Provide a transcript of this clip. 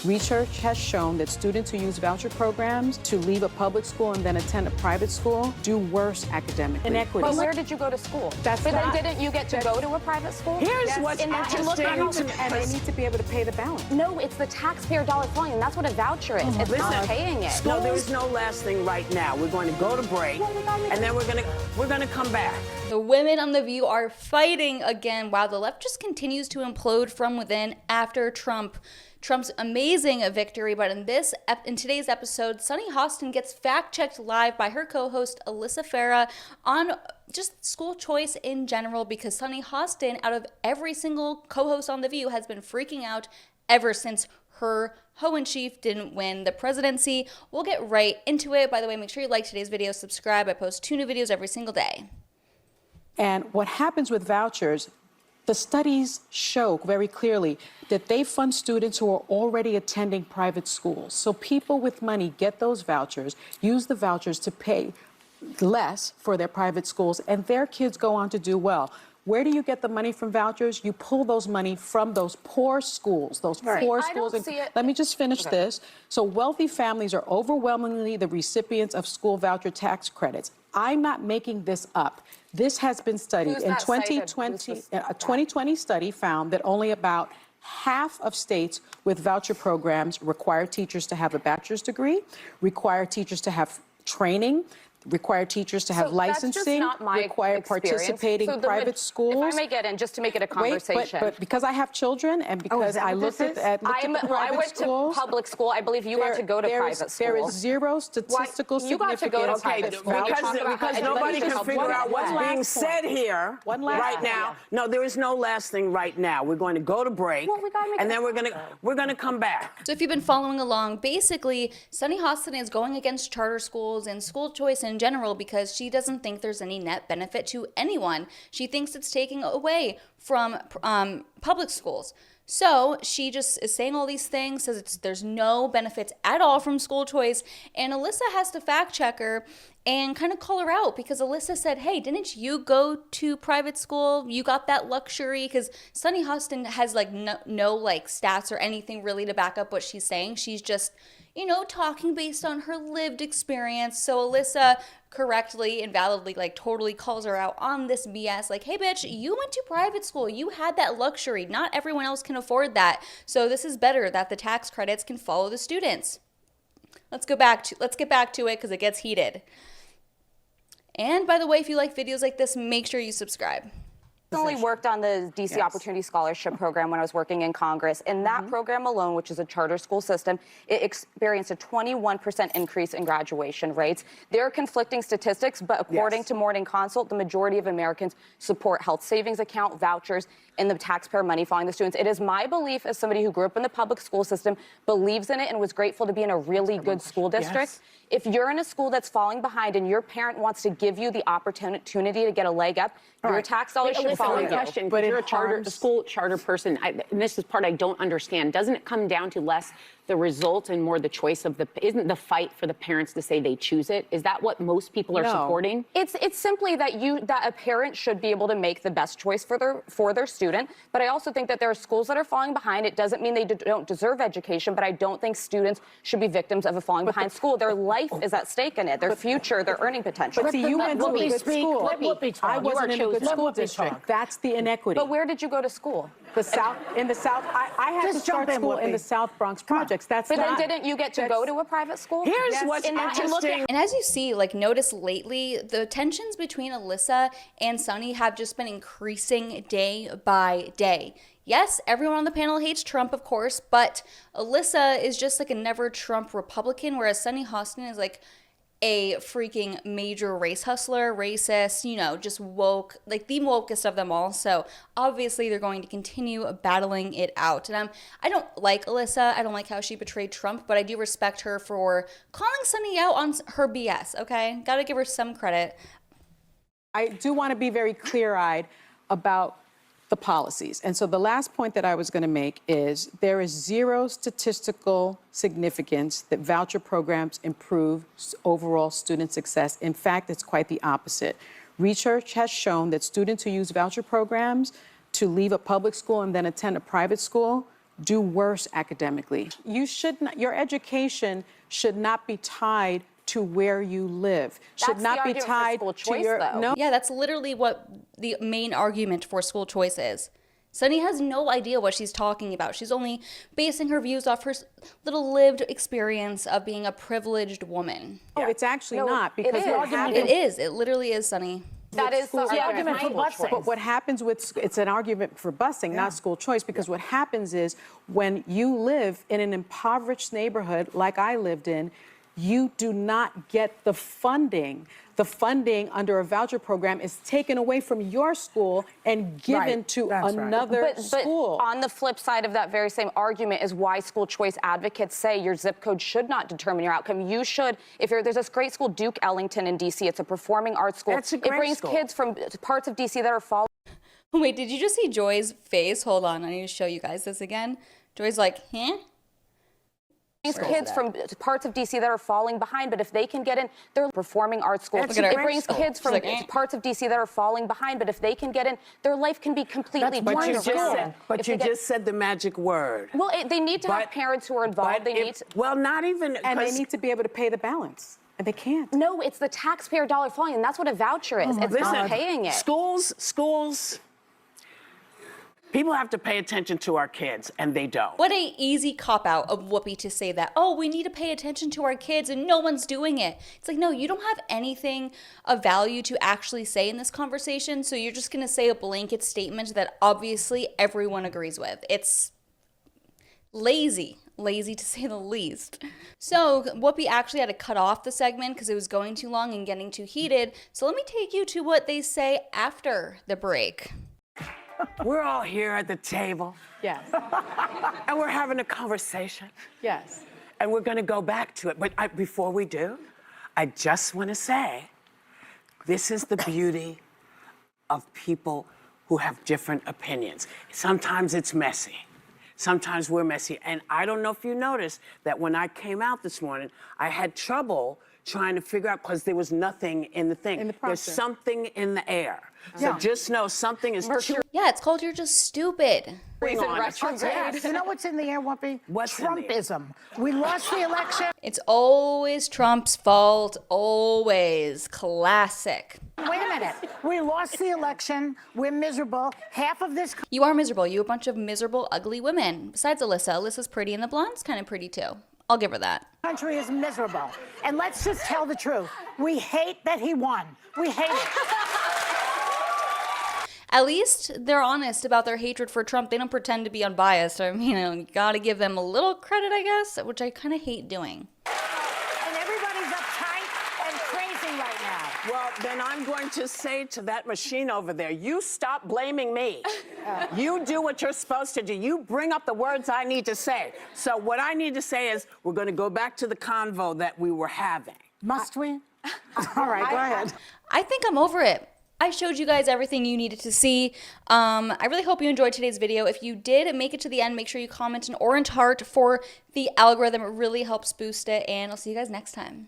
Research has shown that students who use voucher programs to leave a public school and then attend a private school do worse academically. Inequity. But where did you go to school? But then didn't you get to go to a private school? Here's what's interesting. And they need to be able to pay the balance. No, it's the taxpayer dollar flowing, and that's what a voucher is. It's not paying it. No, there is no last thing right now. We're going to go to break, and then we're gonna come back. The women on The View are fighting again while the left just continues to implode from within after Trump's amazing victory. But in today's episode, Sunny Hostin gets fact-checked live by her co-host Alyssa Farah on just school choice in general, because Sunny Hostin, out of every single co-host on The View, has been freaking out ever since her hoe-in-chief didn't win the presidency. We'll get right into it. By the way, make sure you like today's video, subscribe. I post 2 new videos every single day. And what happens with vouchers, the studies show very clearly that they fund students who are already attending private schools. So people with money get those vouchers, use the vouchers to pay less for their private schools, and their kids go on to do well. Where do you get the money from vouchers? You pull those money from those poor schools, those poor schools. Let me just finish this. So wealthy families are overwhelmingly the recipients of school voucher tax credits. I'm not making this up. This has been studied. In 2020, a 2020 study found that only about half of states with voucher programs require teachers to have a bachelor's degree, require teachers to have training, require teachers to have licensing, require participating private schools. If I may get in, just to make it a conversation. But because I have children and because I looked at private schools. I went to public school. I believe you got to go to private school. There is zero statistical significance. You got to go to private school. Because nobody can figure out what's being said here right now. No, there is no last thing right now. We're going to go to break, and then we're gonna come back. So if you've been following along, basically, Sunny Hostin is going against charter schools and school choice in general because she doesn't think there's any net benefit to anyone. She thinks it's taking away from public schools. So she just is saying all these things, says there's no benefits at all from school choice, and Alyssa has to fact check her and kind of call her out because Alyssa said, hey, didn't you go to private school? You got that luxury? Because Sunny Hostin has like no like stats or anything really to back up what she's saying. She's just, you know, talking based on her lived experience. So Alyssa correctly and validly like totally calls her out on this BS. Like, hey bitch, you went to private school. You had that luxury. Not everyone else can afford that. So this is better that the tax credits can follow the students. Let's get back to it because it gets heated. And by the way, if you like videos like this, make sure you subscribe. I only worked on the DC Opportunity Scholarship Program when I was working in Congress. In that program alone, which is a charter school system, it experienced a 21% increase in graduation rates. There are conflicting statistics, but according to Morning Consult, the majority of Americans support health savings account, vouchers, and the taxpayer money following the students. It is my belief as somebody who grew up in the public school system, believes in it, and was grateful to be in a really good school district. If you're in a school that's falling behind and your parent wants to give you the opportunity to get a leg up, your tax dollars should follow you. Question, but you're a school charter person, and this is part I don't understand. Doesn't it come down to less the result and more the choice of isn't the fight for the parents to say they choose it? Is that what most people are supporting? It's simply that a parent should be able to make the best choice for their student. But I also think that there are schools that are falling behind. It doesn't mean they don't deserve education, but I don't think students should be victims of a falling behind school. Their life is at stake in it, their future, their earning potential. But see, you went to a good school. I wasn't in a good school district. That's the inequity. But where did you go to school? The South. In the South, I had to start school in the South Bronx projects. That's but then didn't you get to go to a private school? Here's what's interesting. And as you see, like, notice lately, the tensions between Alyssa and Sunny have just been increasing day by day. Yes, everyone on the panel hates Trump, of course, but Alyssa is just like a never Trump Republican, whereas Sunny Hostin is like a freaking major race hustler, racist, you know, just woke, like the wokest of them all. So obviously they're going to continue battling it out. And I don't like Alyssa. I don't like how she betrayed Trump, but I do respect her for calling Sunny out on her BS, okay? Gotta give her some credit. I do want to be very clear-eyed about the policies. And so the last point that I was going to make is there is zero statistical significance that voucher programs improve overall student success. In fact, it's quite the opposite. Research has shown that students who use voucher programs to leave a public school and then attend a private school do worse academically. You should not, your education should not be tied to where you live. Should not be tied to your no. Yeah, that's literally what the main argument for school choice is. Sunny has no idea what she's talking about. She's only basing her views off her little lived experience of being a privileged woman. No, it's actually not, because it is. It literally is, Sunny. That is the argument for busing. But what happens with, it's an argument for busing, not school choice, because what happens is when you live in an impoverished neighborhood like I lived in, you do not get the funding. The funding under a voucher program is taken away from your school and given to another school. But on the flip side of that very same argument is why school choice advocates say your zip code should not determine your outcome. You should, there's this great school, Duke Ellington in D.C. It's a performing arts school. That's a great It brings school. kids from parts of D.C. that are falling. Wait, did you just see Joy's face? Hold on, I need to show you guys this again. Joy's like, huh? These kids from parts of D.C. that are falling behind, but if they can get in, they're performing arts school. It brings kids from parts of D.C. that are falling behind, but if they can get in, their life can be completely wonderful. But you just said the magic word. Well, they need to have parents who are involved. They need to, well, not even. And they need to be able to pay the balance. And they can't. No, it's the taxpayer dollar falling, and that's what a voucher is. It's not paying it. Schools. People have to pay attention to our kids, and they don't. What a easy cop-out of Whoopi to say that, oh, we need to pay attention to our kids and no one's doing it. It's like, no, you don't have anything of value to actually say in this conversation, so you're just going to say a blanket statement that obviously everyone agrees with. It's lazy to say the least. So Whoopi actually had to cut off the segment because it was going too long and getting too heated. So let me take you to what they say after the break. We're all here at the table. Yes. And we're having a conversation. Yes. And we're going to go back to it. But before we do, I just want to say, this is the beauty of people who have different opinions. Sometimes it's messy. Sometimes we're messy. And I don't know if you noticed that when I came out this morning, I had trouble trying to figure out, because there was nothing in the thing. There's something in the air. So just know something is true. Yeah, it's called You're Just Stupid. You know what's in the air, Whoopi? What's Trumpism. We lost the election. It's always Trump's fault, always. Classic. Wait a minute. We lost the election. We're miserable. Half of this. You are miserable. You a bunch of miserable, ugly women. Besides Alyssa. Alyssa's pretty and the blonde's kind of pretty too. I'll give her that. Country is miserable. And let's just tell the truth. We hate that he won. We hate it. At least they're honest about their hatred for Trump. They don't pretend to be unbiased. I mean, you gotta give them a little credit, I guess, which I kind of hate doing. And everybody's uptight and crazy right now. Well, then I'm going to say to that machine over there, you stop blaming me. You do what you're supposed to do. You bring up the words I need to say. So what I need to say is we're going to go back to the convo that we were having. Must we? All right, go ahead. I think I'm over it. I showed you guys everything you needed to see. I really hope you enjoyed today's video. If you did make it to the end, make sure you comment an orange heart for the algorithm. It really helps boost it, and I'll see you guys next time.